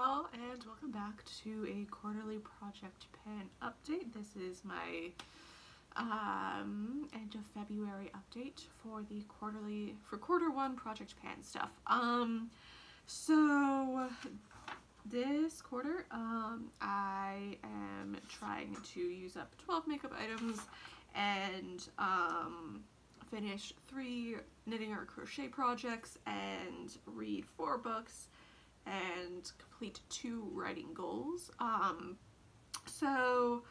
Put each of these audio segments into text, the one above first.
y'all, and welcome back to a quarterly project pan update. This is my end of February update for the quarter one project pan stuff. So this quarter I am trying to use up 12 makeup items and finish 3 knitting or crochet projects and read 4 books and complete 2 writing goals. So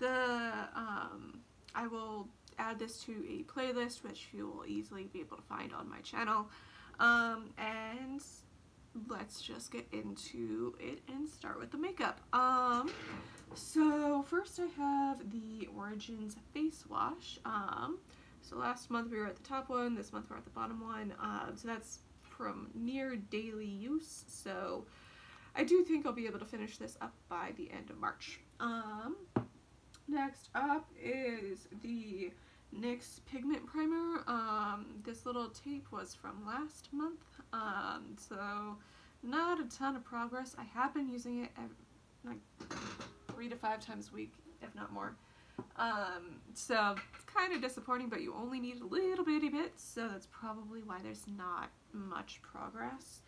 I will add this to a playlist which you will easily be able to find on my channel, and let's just get into it and start with the makeup. So first I have the Origins face wash. So last month we were at the top one, this month we're at the bottom one, so that's from near daily use, so I do think I'll be able to finish this up by the end of March. Next up is the NYX Pigment Primer. This little tape was from last month, so not a ton of progress. I have been using it like 3 to 5 times a week, if not more. So it's kind of disappointing, but you only need a little bitty bit, so that's probably why there's not much progress.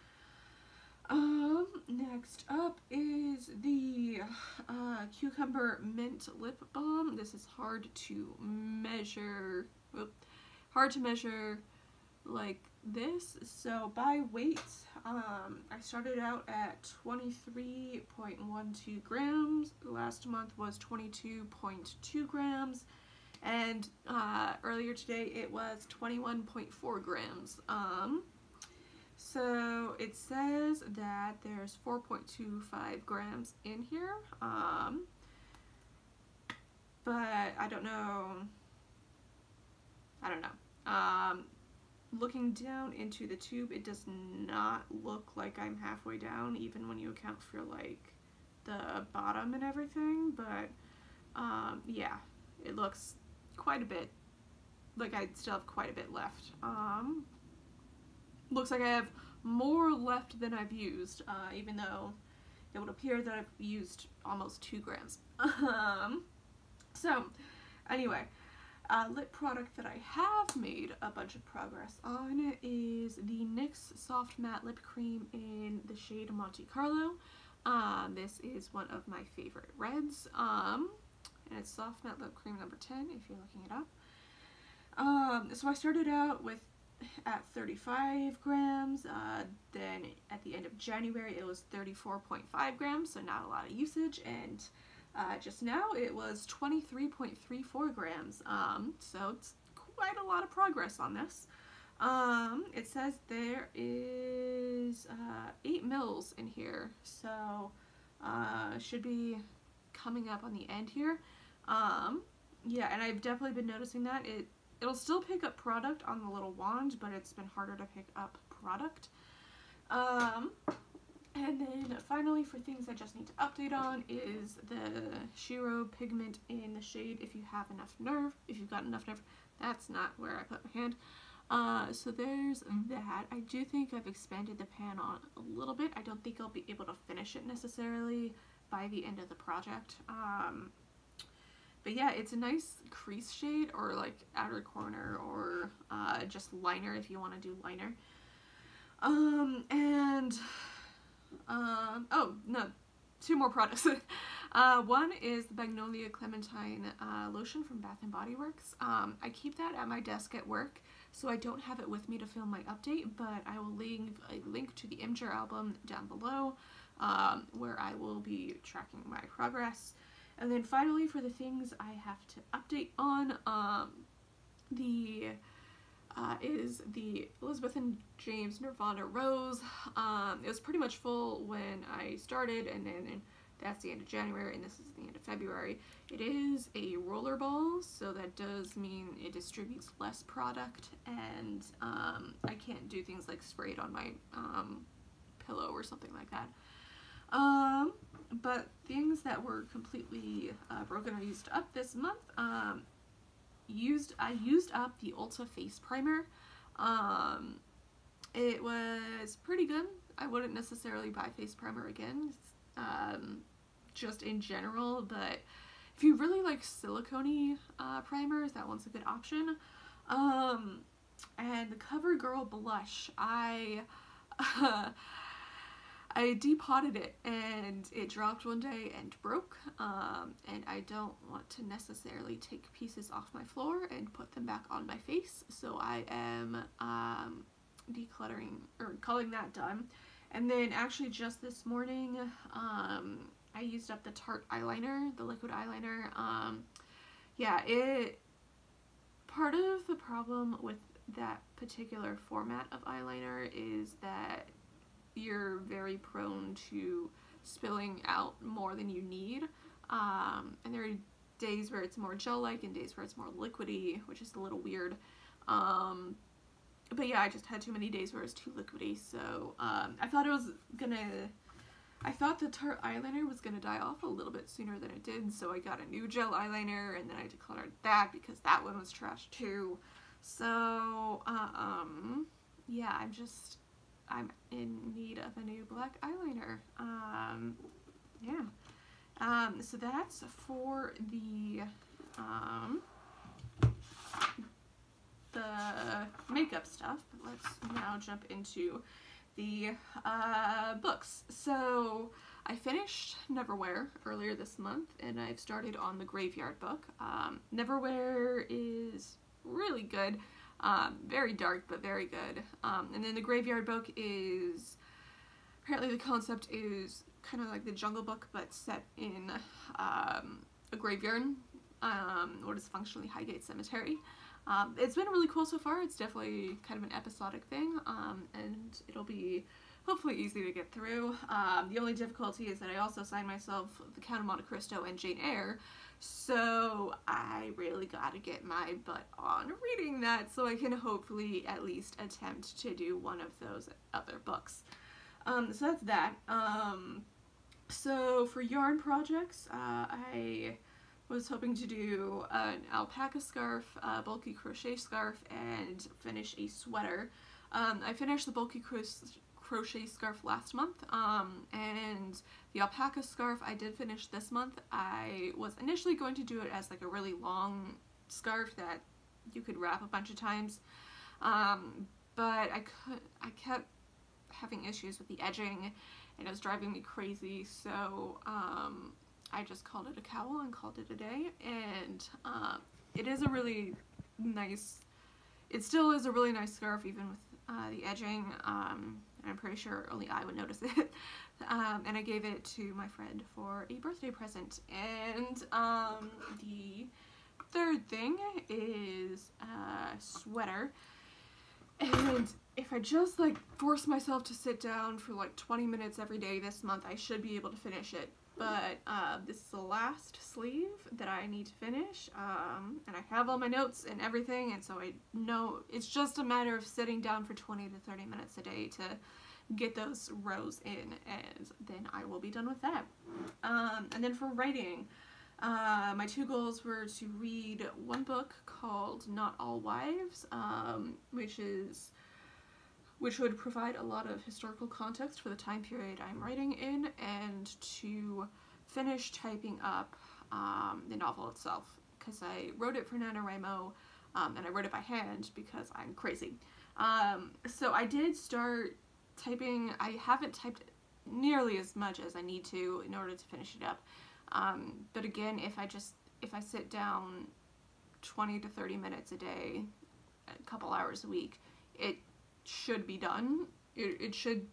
Next up is the Cucumber Mint Lip Balm. This is hard to measure like this. So by weight, I started out at 23.12 grams. Last month was 22.2 grams. And earlier today it was 21.4 grams. So it says that there's 4.25 grams in here, but I don't know. Looking down into the tube, it does not look like I'm halfway down, even when you account for like the bottom and everything, but yeah, it looks quite a bit like I still have quite a bit left. Looks like I have more left than I've used, even though it would appear that I've used almost 2 grams. So anyway, lip product that I have made a bunch of progress on is the NYX Soft Matte Lip Cream in the shade Monte Carlo. This is one of my favorite reds, and it's Soft Matte Lip Cream number 10 if you're looking it up. So I started out at 35 grams, then at the end of January it was 34.5 grams, so not a lot of usage, and just now it was 23.34 grams, so it's quite a lot of progress on this. It says there is 8 mils in here, so should be coming up on the end here. Yeah, and I've definitely been noticing that it'll still pick up product on the little wand, but it's been harder to pick up product. And then finally, for things I just need to update on, is the Shiro pigment in the shade If You Have Enough Nerve. If you've got enough nerve, that's not where I put my hand. So there's that. I do think I've expanded the pan on a little bit. I don't think I'll be able to finish it necessarily by the end of the project. But yeah, it's a nice crease shade, or like outer corner, or just liner if you want to do liner. Oh no, 2 more products. One is the Magnolia Clementine lotion from Bath & Body Works. I keep that at my desk at work, so I don't have it with me to film my update, but I will leave a link to the Imgur album down below, where I will be tracking my progress. And then finally, for the things I have to update on, is the Elizabeth and James Nirvana Rose. It was pretty much full when I started, and then that's the end of January, and this is the end of February. It is a roller ball, so that does mean it distributes less product, and I can't do things like spray it on my pillow or something like that. But things that were completely broken or used up this month, I used up the Ulta face primer. It was pretty good. I wouldn't necessarily buy face primer again, just in general, but if you really like silicone primers, that one's a good option. And the CoverGirl blush, I depotted it and it dropped one day and broke, and I don't want to necessarily take pieces off my floor and put them back on my face, so I am decluttering, or calling that done. And then actually just this morning, I used up the Tarte eyeliner, the liquid eyeliner. Yeah, part of the problem with that particular format of eyeliner is that you're very prone to spilling out more than you need, and there are days where it's more gel-like and days where it's more liquidy, which is a little weird. But yeah, I just had too many days where it was too liquidy, so I thought the Tarte eyeliner was gonna die off a little bit sooner than it did, so I got a new gel eyeliner, and then I decluttered that because that one was trash too. So yeah, I'm in need of a new black eyeliner. Yeah. So that's for the makeup stuff, but let's now jump into the books. So I finished Neverwhere earlier this month, and I've started on the Graveyard book. Neverwhere is really good, very dark but very good. And then the Graveyard book is, apparently the concept is kind of like the Jungle Book but set in a graveyard, what is functionally Highgate Cemetery. It's been really cool so far. It's definitely kind of an episodic thing, and it'll be hopefully easy to get through. The only difficulty is that I also assigned myself The Count of Monte Cristo and Jane Eyre, so I really gotta get my butt on reading that so I can hopefully at least attempt to do one of those other books. So that's that. So for yarn projects, I was hoping to do an alpaca scarf, a bulky crochet scarf, and finish a sweater. I finished the bulky crochet scarf last month, and the alpaca scarf I did finish this month. I was initially going to do it as like a really long scarf that you could wrap a bunch of times, but I kept having issues with the edging, and it was driving me crazy, so I just called it a cowl and called it a day. And it is a really nice, it still is a really nice scarf even with the edging. I'm pretty sure only I would notice it. And I gave it to my friend for a birthday present. And the third thing is a sweater. And if I just like force myself to sit down for like 20 minutes every day this month, I should be able to finish it. But this is the last sleeve that I need to finish, and I have all my notes and everything, and so I know it's just a matter of sitting down for 20 to 30 minutes a day to get those rows in, and then I will be done with that. And then for writing, my two goals were to read one book called Not All Wives, which would provide a lot of historical context for the time period I'm writing in, and to finish typing up the novel itself, because I wrote it for NaNoWriMo, and I wrote it by hand because I'm crazy. So I did start typing. I haven't typed nearly as much as I need to in order to finish it up, but again, if I sit down 20 to 30 minutes a day, a couple hours a week, it should be done. It should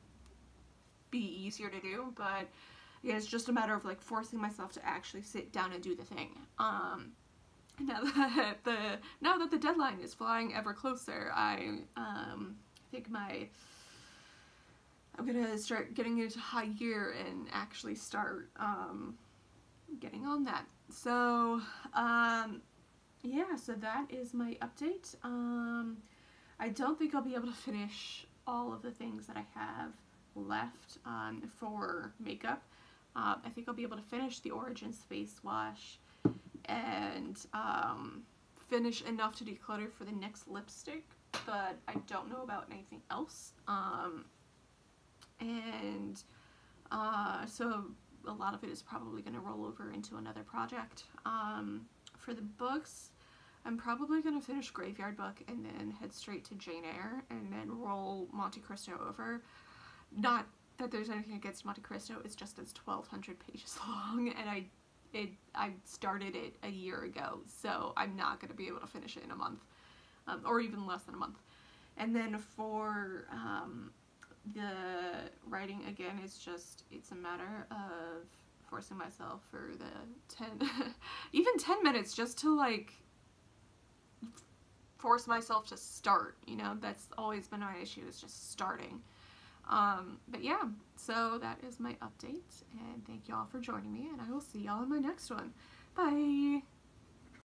be easier to do, but yeah, it's just a matter of like forcing myself to actually sit down and do the thing. Now that the deadline is flying ever closer, I think I'm gonna start getting into high gear and actually start getting on that. So yeah, so that is my update. I don't think I'll be able to finish all of the things that I have left for makeup. I think I'll be able to finish the Origins face wash and finish enough to declutter for the next lipstick, but I don't know about anything else. and so a lot of it is probably going to roll over into another project. For the books, I'm probably going to finish Graveyard Book and then head straight to Jane Eyre and then roll Monte Cristo over. Not that there's anything against Monte Cristo, it's just it's 1,200 pages long, and I started it a year ago, so I'm not going to be able to finish it in a month, or even less than a month. And then for the writing, again, it's a matter of forcing myself for the 10, even 10 minutes just to like force myself to start, you know. That's always been my issue, is just starting. But yeah, so that is my update, and thank y'all for joining me, and I will see y'all in my next one. Bye!